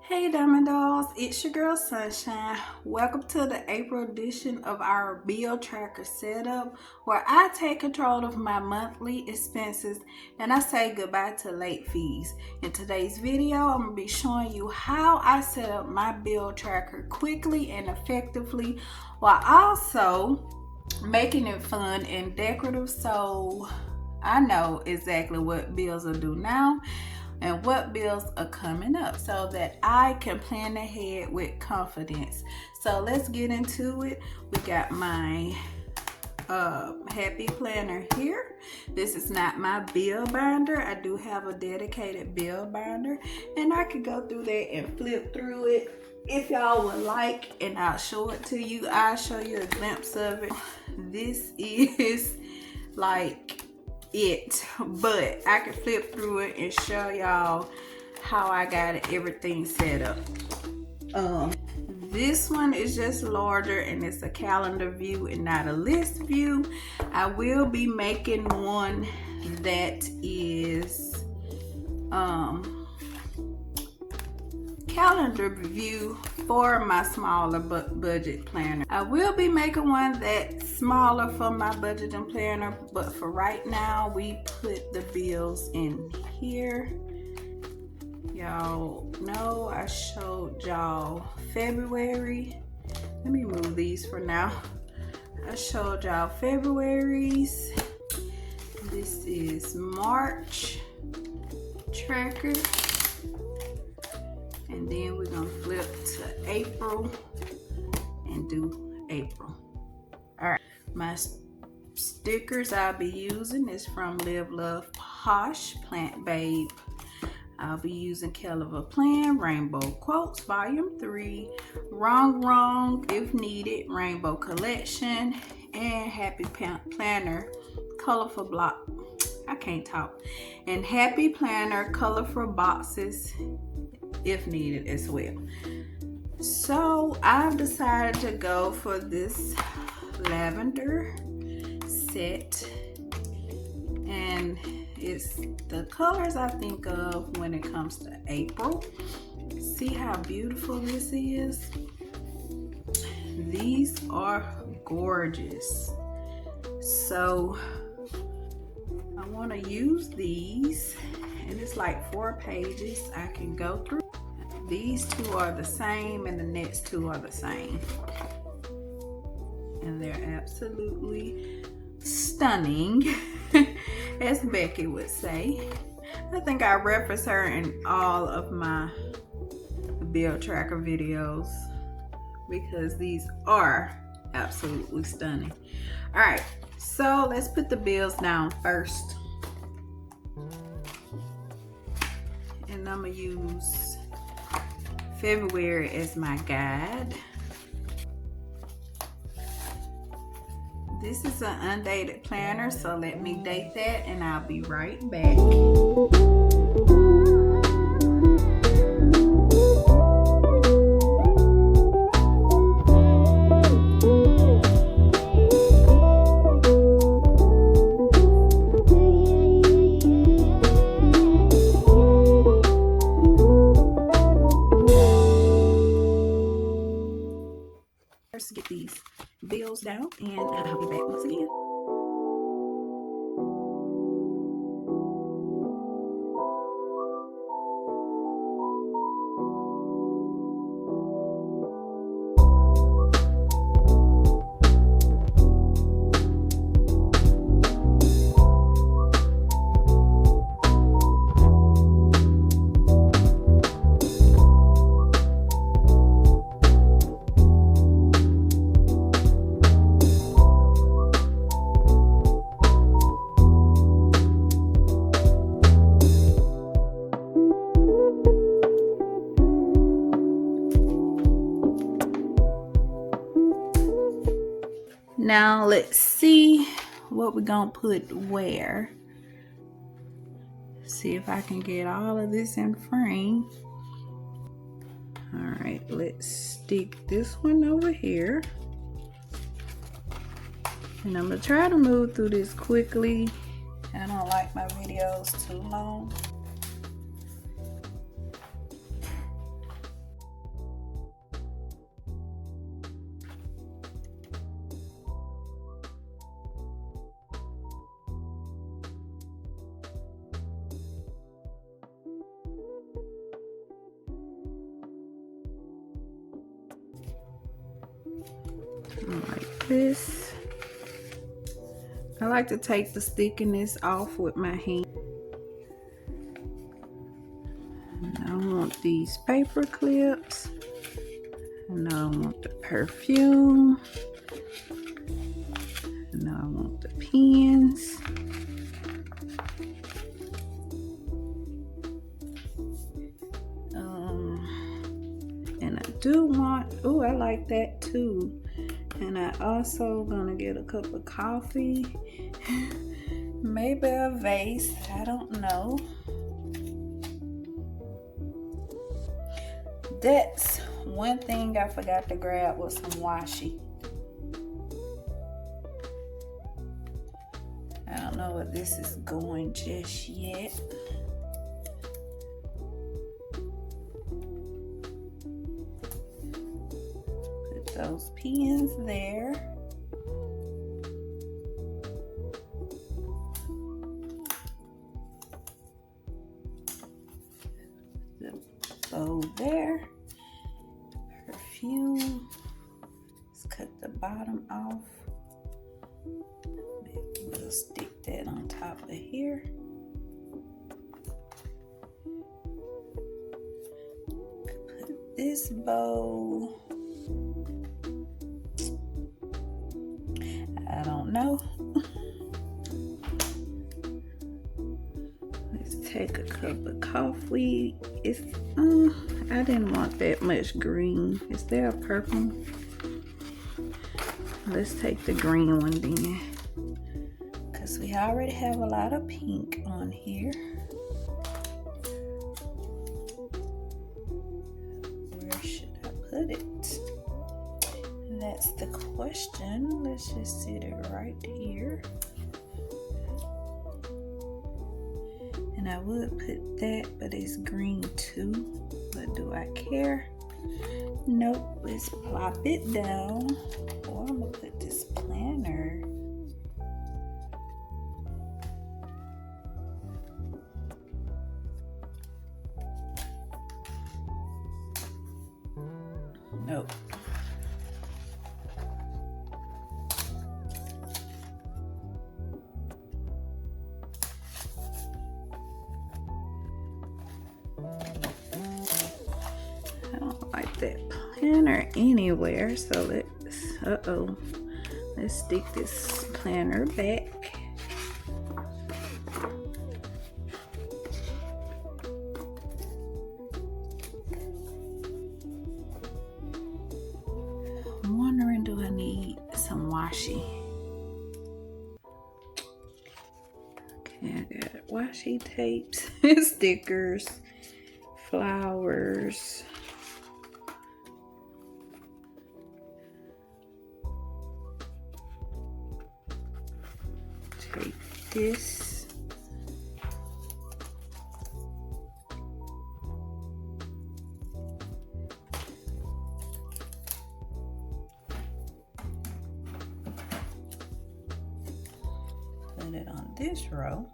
Hey Diamond Dolls, it's your girl Sunshine. Welcome to the April edition of our bill tracker setup where I take control of my monthly expenses and I say goodbye to late fees. In today's video, I'm going to be showing you how I set up my bill tracker quickly and effectively while also making it fun and decorative so I know exactly what bills are due now and what bills are coming up so that I can plan ahead with confidence. So let's get into it. We got my happy planner here. This is not my bill binder. I do have a dedicated bill binder and I could go through there and flip through it if y'all would like, and I'll show it to you. I'll show you a glimpse of it. This is like it, but I can flip through it and show y'all how I got everything set up. This one is just larger and it's a calendar view and not a list view. I will be making one that is calendar view for my smaller budget planner. I will be making one that's smaller for my budget and planner, but for right now we put the bills in here. Y'all know I showed y'all February. Let me move these for now. I showed y'all February's. This is March tracker. And then we're gonna flip to April and do April. All right, my stickers I'll be using is from Live Love POSH-PLANT Babe. I'll be using Caliber Plan, Rainbow Quotes, Volume 3, Wrong If Needed, Rainbow Collection, and Happy Planner, Colorful Block. I can't talk. And Happy Planner, Colorful Boxes, if needed as well. So I've decided to go for this lavender set, and it's the colors I think of when it comes to April. See how beautiful this is? These are gorgeous. So I want to use these, and it's like 4 pages I can go through. These two are the same and the next two are the same. And they're absolutely stunning, as Becky would say. I think I reference her in all of my bill tracker videos because these are absolutely stunning. All right, so let's put the bills down first. And I'm gonna use February as my guide. This is an undated planner, so let me date that and I'll be right back. To get these bills down, and I'll be back once again. Now let's see what we're gonna put where. See if I can get all of this in frame. All right, let's stick this one over here. And I'm gonna try to move through this quickly. I don't like my videos too long. like this. I like to take the stickiness off with my hand. And I want these paper clips. And I want the perfume. And I want the pens. And I do want, oh, I like that too. And I also gonna get a cup of coffee, maybe a vase, I don't know. That's one thing I forgot to grab was some washi. I don't know if this is going just yet. Put those pens there. The bow there. Perfume. Let's cut the bottom off. We'll stick that on top of here. Put this bow. I don't know. Let's take a cup of coffee. It's I didn't want that much green. Is there a purple? Let's take the green one then. Because we already have a lot of pink on here. Where should I put it? That's the question. Let's just sit it right here. And I would put that, but it's green too. But do I care? Nope. Let's plop it down. Or I'm gonna put this planner. Nope. I don't like that planner anywhere, so let's stick this planner back. I'm wondering, do I need some washi? Okay, I got washi tapes, stickers, flowers. Take this. Put it on this row.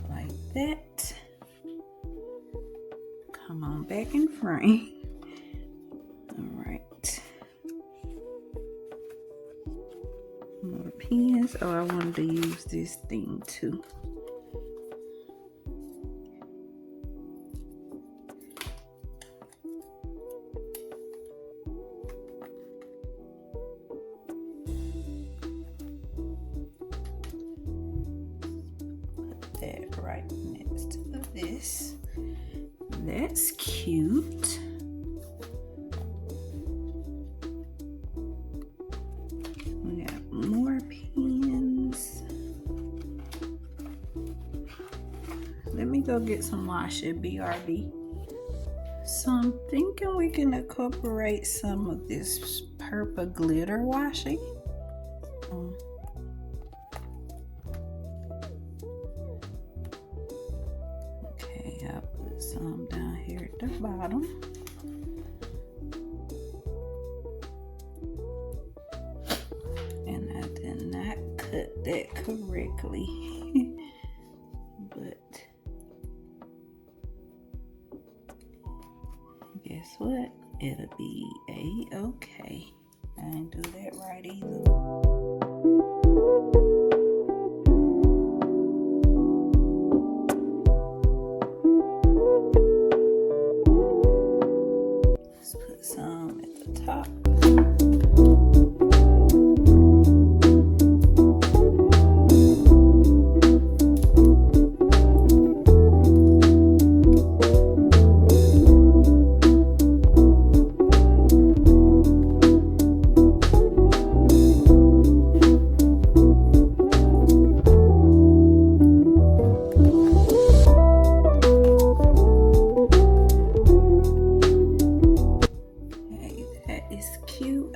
Like that. Come on back in frame. All right. More pens. Oh, I wanted to use this thing too. Put that right next to this. That's cute. We got more pens. Let me go get some washi, BRB. So I'm thinking we can incorporate some of this purple glitter washi. Okay, I'll put some down here at the bottom. And I did not cut that correctly. But guess what? it'll be a-okay. I didn't do that right either. Some at the top.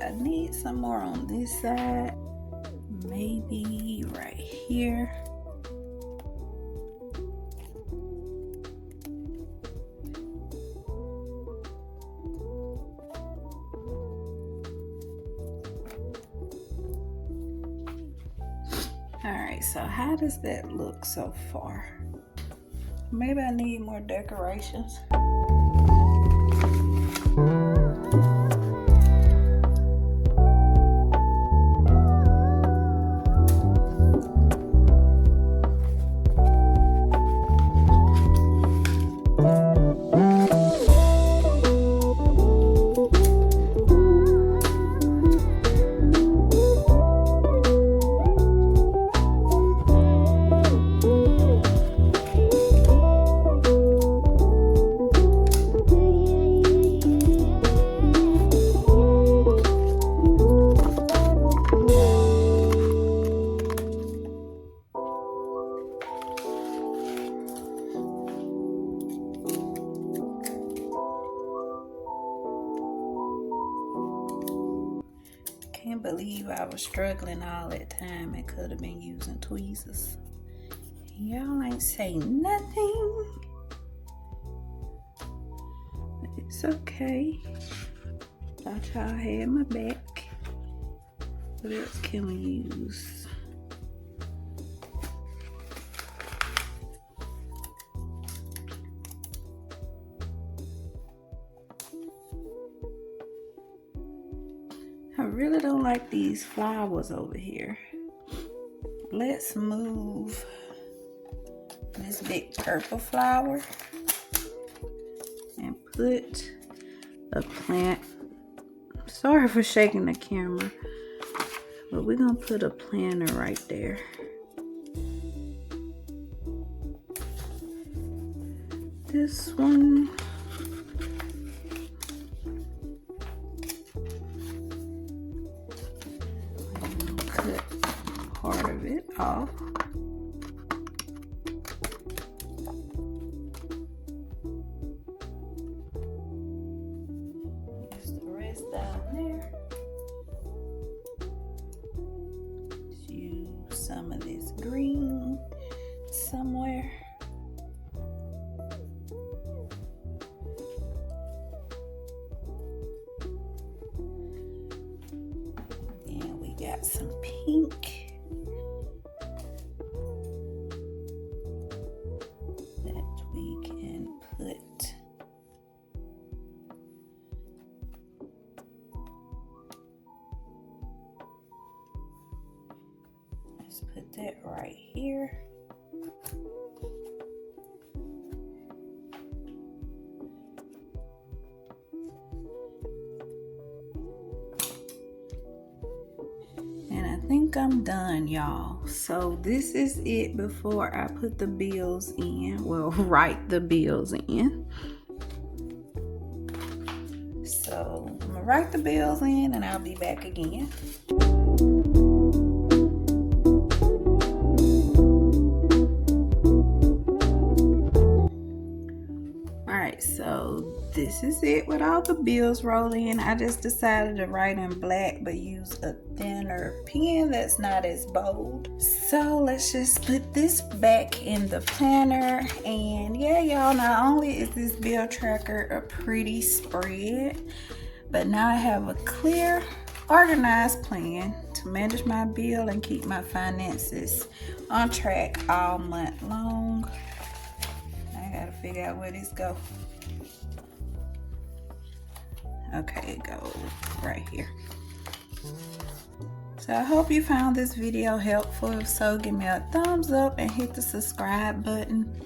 I need some more on this side, maybe right here. All right, so how does that look so far? Maybe I need more decorations. Can't believe I was struggling all that time and could have been using tweezers. Y'all ain't say nothing. But it's okay. Thought y'all had my back. What else can we use? I really don't like these flowers over here. Let's move this big purple flower and put a plant. Sorry for shaking the camera, but we're gonna put a planter right there. This one. Part of it off. Here's the rest down there. Let's use some of this green somewhere. And we got some pink. Let's put that right here. And I think I'm done, y'all. So this is it before I put the bills in. Well, write the bills in. So I'm gonna write the bills in and I'll be back again. So this is it with all the bills rolled in. I just decided to write in black but use a thinner pen that's not as bold. So let's just put this back in the planner. And yeah, y'all, not only is this bill tracker a pretty spread, but now I have a clear, organized plan to manage my bill and keep my finances on track all month long. I gotta figure out where this goes. Okay, it goes right here. So I hope you found this video helpful. If so, give me a thumbs up and hit the subscribe button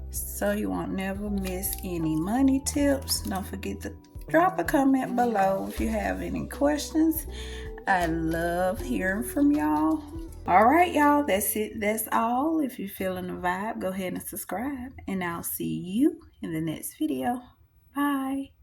so you won't never miss any money tips. Don't forget to drop a comment below if you have any questions. I love hearing from y'all. All right, y'all, that's it. That's all. If you're feeling the vibe, go ahead and subscribe, and I'll see you in the next video. Bye.